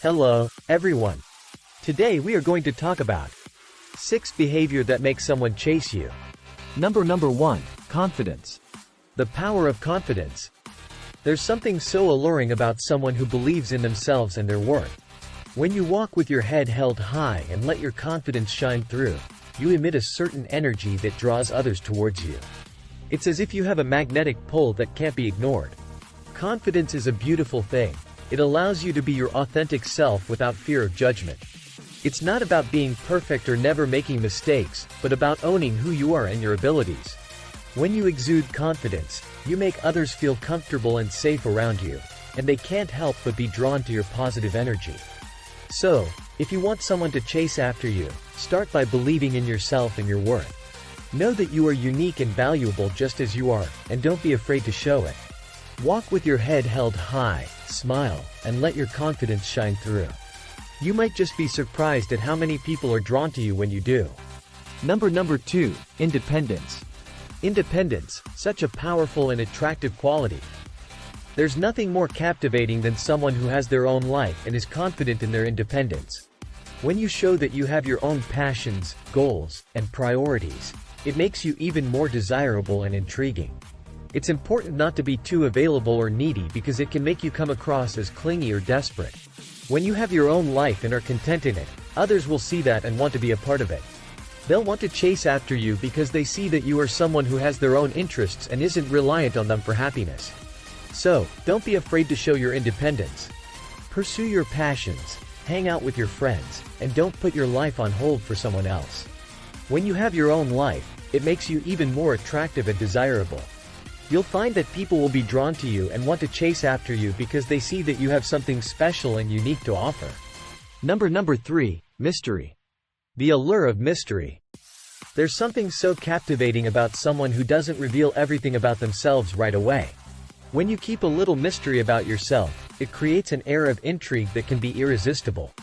Hello, everyone. Today we are going to talk about 6 behavior that make someone chase you. Number 1, confidence. The power of confidence. There's something so alluring about someone who believes in themselves and their worth. When you walk with your head held high and let your confidence shine through, you emit a certain energy that draws others towards you. It's as if you have a magnetic pull that can't be ignored. Confidence is a beautiful thing. It allows you to be your authentic self without fear of judgment. It's not about being perfect or never making mistakes, but about owning who you are and your abilities. When you exude confidence, you make others feel comfortable and safe around you, and they can't help but be drawn to your positive energy. So, if you want someone to chase after you, start by believing in yourself and your worth. Know that you are unique and valuable just as you are, and don't be afraid to show it. Walk with your head held high, smile, and let your confidence shine through. You might just be surprised at how many people are drawn to you when you do. Number 2, independence. Independence, such a powerful and attractive quality. There's nothing more captivating than someone who has their own life and is confident in their independence. When you show that you have your own passions, goals, and priorities, it makes you even more desirable and intriguing. It's important not to be too available or needy because it can make you come across as clingy or desperate. When you have your own life and are content in it, others will see that and want to be a part of it. They'll want to chase after you because they see that you are someone who has their own interests and isn't reliant on them for happiness. So, don't be afraid to show your independence. Pursue your passions, hang out with your friends, and don't put your life on hold for someone else. When you have your own life, it makes you even more attractive and desirable. You'll find that people will be drawn to you and want to chase after you because they see that you have something special and unique to offer. Number 3, mystery. The allure of mystery. There's something so captivating about someone who doesn't reveal everything about themselves right away. When you keep a little mystery about yourself, it creates an air of intrigue that can be irresistible.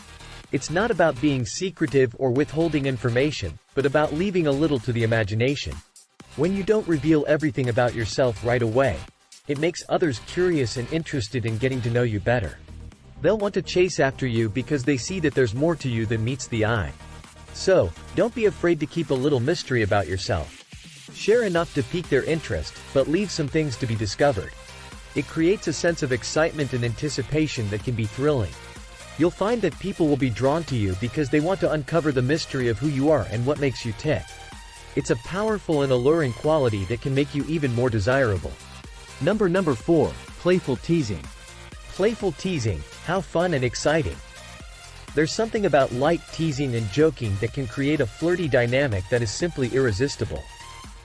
It's not about being secretive or withholding information, but about leaving a little to the imagination. When you don't reveal everything about yourself right away, it makes others curious and interested in getting to know you better. They'll want to chase after you because they see that there's more to you than meets the eye. So, don't be afraid to keep a little mystery about yourself. Share enough to pique their interest, but leave some things to be discovered. It creates a sense of excitement and anticipation that can be thrilling. You'll find that people will be drawn to you because they want to uncover the mystery of who you are and what makes you tick. It's a powerful and alluring quality that can make you even more desirable. Number 4, playful teasing. Playful teasing, how fun and exciting. There's something about light teasing and joking that can create a flirty dynamic that is simply irresistible.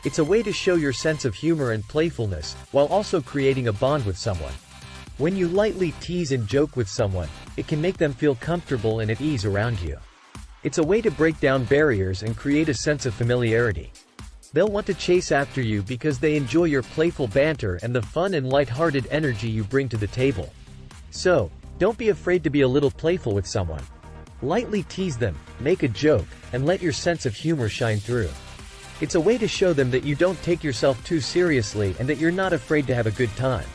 It's a way to show your sense of humor and playfulness, while also creating a bond with someone. When you lightly tease and joke with someone, it can make them feel comfortable and at ease around you. It's a way to break down barriers and create a sense of familiarity. They'll want to chase after you because they enjoy your playful banter and the fun and light-hearted energy you bring to the table. So, don't be afraid to be a little playful with someone. Lightly tease them, make a joke, and let your sense of humor shine through. It's a way to show them that you don't take yourself too seriously and that you're not afraid to have a good time.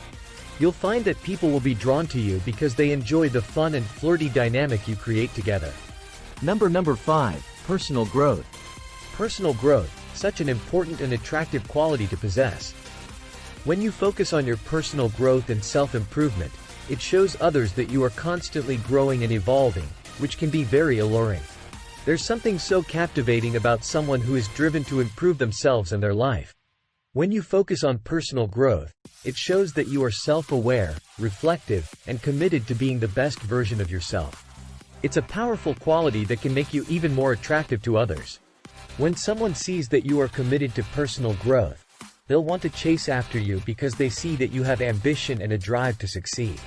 You'll find that people will be drawn to you because they enjoy the fun and flirty dynamic you create together. Number 5, personal growth. Personal growth, such an important and attractive quality to possess. When you focus on your personal growth and self-improvement, it shows others that you are constantly growing and evolving, which can be very alluring. There's something so captivating about someone who is driven to improve themselves and their life. When you focus on personal growth, it shows that you are self-aware, reflective, and committed to being the best version of yourself. It's a powerful quality that can make you even more attractive to others. When someone sees that you are committed to personal growth, they'll want to chase after you because they see that you have ambition and a drive to succeed.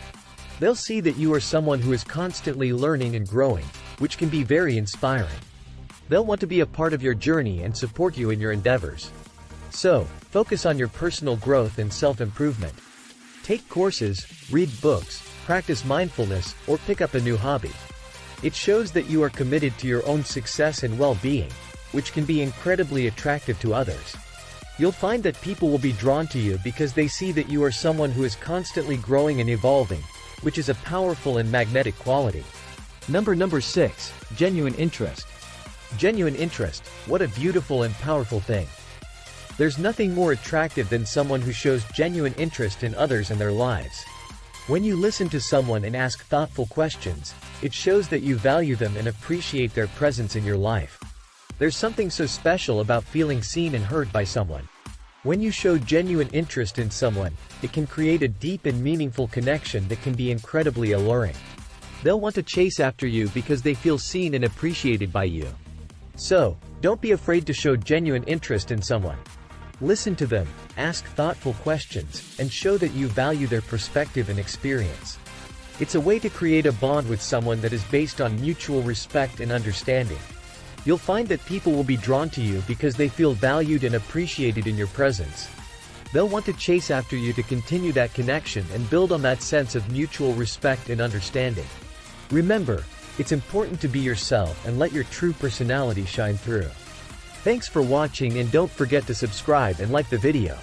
They'll see that you are someone who is constantly learning and growing, which can be very inspiring. They'll want to be a part of your journey and support you in your endeavors. So, focus on your personal growth and self-improvement. Take courses, read books, practice mindfulness, or pick up a new hobby. It shows that you are committed to your own success and well-being, which can be incredibly attractive to others. You'll find that people will be drawn to you because they see that you are someone who is constantly growing and evolving, which is a powerful and magnetic quality. Number 6, genuine interest. Genuine interest, what a beautiful and powerful thing. There's nothing more attractive than someone who shows genuine interest in others and their lives. When you listen to someone and ask thoughtful questions, it shows that you value them and appreciate their presence in your life. There's something so special about feeling seen and heard by someone. When you show genuine interest in someone, it can create a deep and meaningful connection that can be incredibly alluring. They'll want to chase after you because they feel seen and appreciated by you. So, don't be afraid to show genuine interest in someone. Listen to them, ask thoughtful questions, and show that you value their perspective and experience. It's a way to create a bond with someone that is based on mutual respect and understanding. You'll find that people will be drawn to you because they feel valued and appreciated in your presence. They'll want to chase after you to continue that connection and build on that sense of mutual respect and understanding. Remember, it's important to be yourself and let your true personality shine through. Thanks for watching, and don't forget to subscribe and like the video.